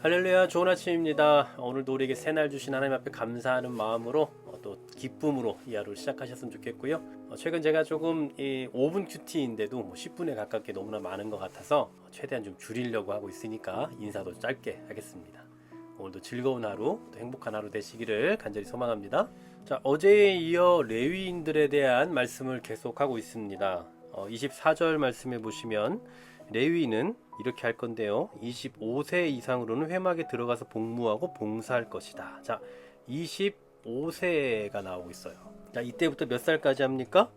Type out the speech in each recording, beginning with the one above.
할렐루야, 좋은 아침입니다. 오늘도 우리에게 새날 주신 하나님 앞에 감사하는 마음으로 또 기쁨으로 이 하루 시작하셨으면 좋겠고요. 최근 제가 조금 5분 큐티인데도 10분에 가깝게 너무나 많은 것 같아서 최대한 좀 줄이려고 하고 있으니까 인사도 짧게 하겠습니다. 오늘도 즐거운 하루, 또 행복한 하루 되시기를 간절히 소망합니다. 자, 어제에 이어 레위인들에 대한 말씀을 계속하고 있습니다. 24절 말씀해 보시면 레위인은 이렇게 할 건데요. 25세 이상으로는 회막에 들어가서 복무하고 봉사할 것이다. 자, 25세가 나오고 있어요. 자, 이때부터 몇 살까지 합니까?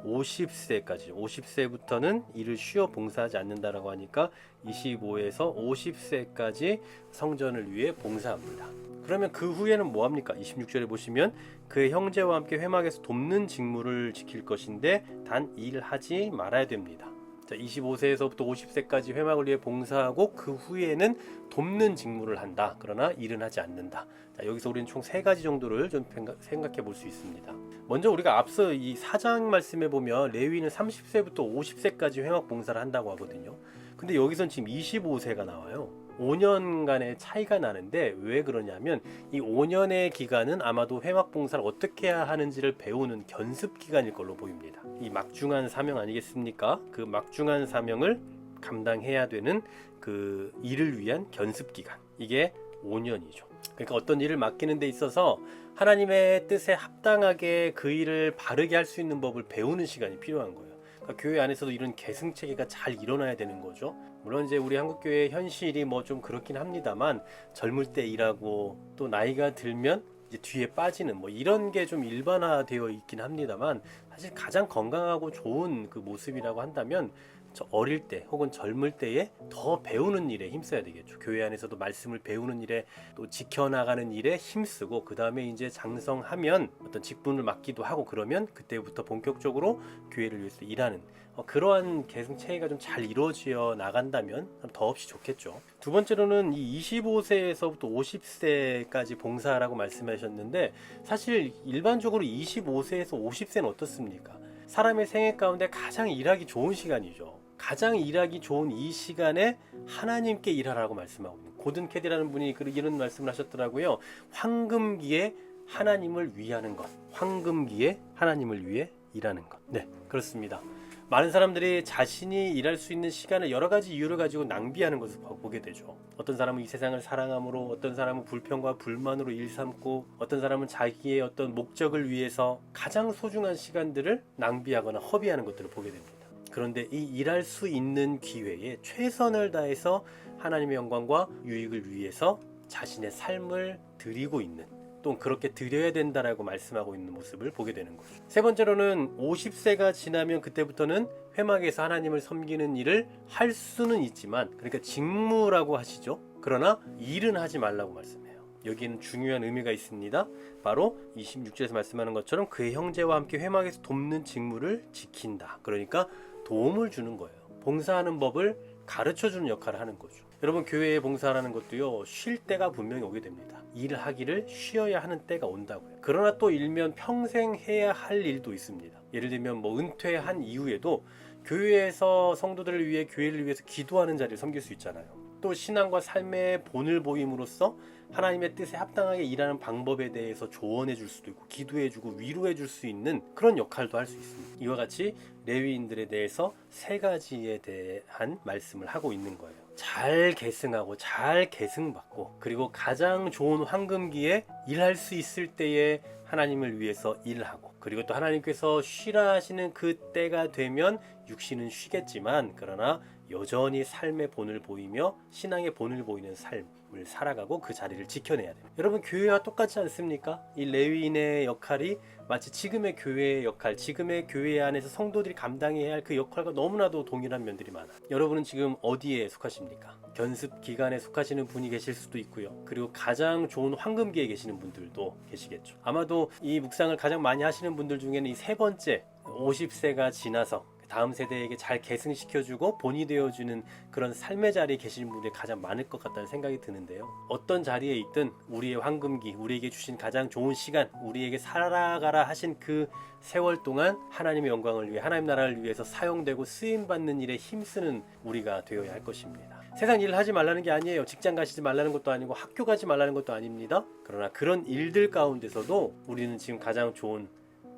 50세까지. 50세부터는 일을 쉬어 봉사하지 않는다라고 하니까 25에서 50세까지 성전을 위해 봉사합니다. 그러면 그 후에는 뭐 합니까? 26절에 보시면 그의 형제와 함께 회막에서 돕는 직무를 지킬 것인데 단 일하지 말아야 됩니다. 자, 25세에서부터 50세까지 회막을 위해 봉사하고 그 후에는 돕는 직무를 한다. 그러나 일은 하지 않는다. 자, 여기서 우리는 총 3가지 정도를 좀 생각해 볼 수 있습니다. 먼저 우리가 앞서 이 4장 말씀에 보면 레위는 30세부터 50세까지 회막 봉사를 한다고 하거든요. 근데 여기선 지금 25세가 나와요. 5년간의 차이가 나는데 왜 그러냐면 이 5년의 기간은 아마도 회막 봉사를 어떻게 해야 하는지를 배우는 견습 기간일 걸로 보입니다. 이 막중한 사명 아니겠습니까? 그 막중한 사명을 감당해야 되는 그 일을 위한 견습 기간, 이게 5년이죠. 그러니까 어떤 일을 맡기는 데 있어서 하나님의 뜻에 합당하게 그 일을 바르게 할 수 있는 법을 배우는 시간이 필요한 거예요. 그러니까 교회 안에서도 이런 계승 체계가 잘 일어나야 되는 거죠. 물론 이제 우리 한국교회의 현실이 뭐 좀 그렇긴 합니다만 젊을 때 일하고 또 나이가 들면 이제 뒤에 빠지는 뭐 이런 게 좀 일반화되어 있긴 합니다만 사실 가장 건강하고 좋은 그 모습이라고 한다면 저 어릴 때 혹은 젊을 때에 더 배우는 일에 힘써야 되겠죠. 교회 안에서도 말씀을 배우는 일에 또 지켜나가는 일에 힘쓰고 그 다음에 이제 장성하면 어떤 직분을 맡기도 하고 그러면 그때부터 본격적으로 교회를 위해서 일하는 그러한 계승 체계가 좀 잘 이루어져 나간다면 더없이 좋겠죠. 두 번째로는 이 25세에서부터 50세까지 봉사라고 말씀하셨는데 사실 일반적으로 25세에서 50세는 어떻습니까? 사람의 생애 가운데 가장 일하기 좋은 시간이죠. 가장 일하기 좋은 이 시간에 하나님께 일하라고 말씀하고 있는 고든 캐디라는 분이 이런 말씀을 하셨더라고요. 황금기에 하나님을 위하는 것, 황금기에 하나님을 위해 일하는 것. 네, 그렇습니다. 많은 사람들이 자신이 일할 수 있는 시간을 여러 가지 이유를 가지고 낭비하는 것을 보게 되죠. 어떤 사람은 이 세상을 사랑함으로, 어떤 사람은 불평과 불만으로 일 삼고, 어떤 사람은 자기의 어떤 목적을 위해서 가장 소중한 시간들을 낭비하거나 허비하는 것들을 보게 됩니다. 그런데 이 일할 수 있는 기회에 최선을 다해서 하나님의 영광과 유익을 위해서 자신의 삶을 드리고 있는, 또 그렇게 드려야 된다라고 말씀하고 있는 모습을 보게 되는 거죠. 세 번째로는 50세가 지나면 그때부터는 회막에서 하나님을 섬기는 일을 할 수는 있지만, 그러니까 직무라고 하시죠. 그러나 일은 하지 말라고 말씀해요. 여기는 중요한 의미가 있습니다. 바로 26절에서 말씀하는 것처럼 그의 형제와 함께 회막에서 돕는 직무를 지킨다. 그러니까 도움을 주는 거예요. 봉사하는 법을 가르쳐주는 역할을 하는 거죠. 여러분, 교회에 봉사하는 것도요, 쉴 때가 분명히 오게 됩니다. 일을 하기를 쉬어야 하는 때가 온다고요. 그러나 또 일면 평생 해야 할 일도 있습니다. 예를 들면 뭐 은퇴한 이후에도 교회에서 성도들을 위해, 교회를 위해서 기도하는 자리를 섬길 수 있잖아요. 또 신앙과 삶의 본을 보임으로써 하나님의 뜻에 합당하게 일하는 방법에 대해서 조언해 줄 수도 있고, 기도해 주고 위로해 줄 수 있는 그런 역할도 할 수 있습니다. 이와 같이 레위인들에 대해서 3가지에 대한 말씀을 하고 있는 거예요. 잘 계승하고 잘 계승받고, 그리고 가장 좋은 황금기에 일할 수 있을 때에 하나님을 위해서 일하고, 그리고 또 하나님께서 쉬라 하시는 그 때가 되면 육신은 쉬겠지만 그러나 여전히 삶의 본을 보이며 신앙의 본을 보이는 삶을 살아가고 그 자리를 지켜내야 돼요. 여러분, 교회와 똑같지 않습니까? 이 레위인의 역할이 마치 지금의 교회의 역할, 지금의 교회 안에서 성도들이 감당해야 할 그 역할과 너무나도 동일한 면들이 많아요. 여러분은 지금 어디에 속하십니까? 견습 기간에 속하시는 분이 계실 수도 있고요. 그리고 가장 좋은 황금기에 계시는 분들도 계시겠죠. 아마도 이 묵상을 가장 많이 하시는 분들 중에는 이 3번째 50세가 지나서 다음 세대에게 잘 계승시켜주고 본이 되어주는 그런 삶의 자리에 계시는 분들이 가장 많을 것 같다는 생각이 드는데요. 어떤 자리에 있든 우리의 황금기, 우리에게 주신 가장 좋은 시간, 우리에게 살아가라 하신 그 세월 동안 하나님의 영광을 위해, 하나님 나라를 위해서 사용되고 쓰임받는 일에 힘쓰는 우리가 되어야 할 것입니다. 세상 일을 하지 말라는 게 아니에요. 직장 가시지 말라는 것도 아니고 학교 가지 말라는 것도 아닙니다. 그러나 그런 일들 가운데서도 우리는 지금 가장 좋은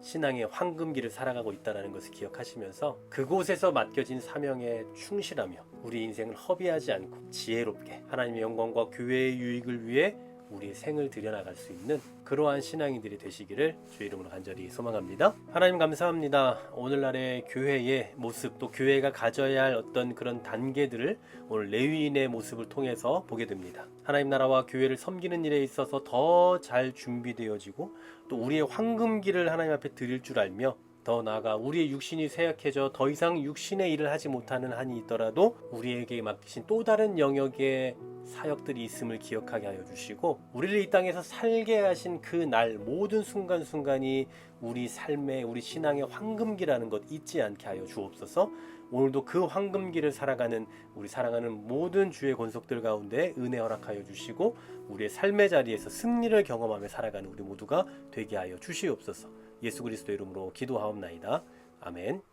신앙의 황금길을 살아가고 있다는 것을 기억하시면서 그곳에서 맡겨진 사명에 충실하며 우리 인생을 허비하지 않고 지혜롭게 하나님의 영광과 교회의 유익을 위해 우리의 생을 들여나갈 수 있는 그러한 신앙인들이 되시기를 주의 이름으로 간절히 소망합니다. 하나님 감사합니다. 오늘날의 교회의 모습, 또 교회가 가져야 할 어떤 그런 단계들을 오늘 레위인의 모습을 통해서 보게 됩니다. 하나님 나라와 교회를 섬기는 일에 있어서 더 잘 준비되어지고 또 우리의 황금길을 하나님 앞에 드릴 줄 알며 더 나아가 우리의 육신이 쇠약해져 더 이상 육신의 일을 하지 못하는 한이 있더라도 우리에게 맡기신 또 다른 영역의 사역들이 있음을 기억하게 하여 주시고 우리를 이 땅에서 살게 하신 그 날 모든 순간순간이 우리 삶의 우리 신앙의 황금기라는 것 잊지 않게 하여 주옵소서. 오늘도 그 황금길을 살아가는 우리 사랑하는 모든 주의 권속들 가운데 은혜 허락하여 주시고 우리의 삶의 자리에서 승리를 경험하며 살아가는 우리 모두가 되게 하여 주시옵소서. 예수 그리스도 이름으로 기도하옵나이다. 아멘.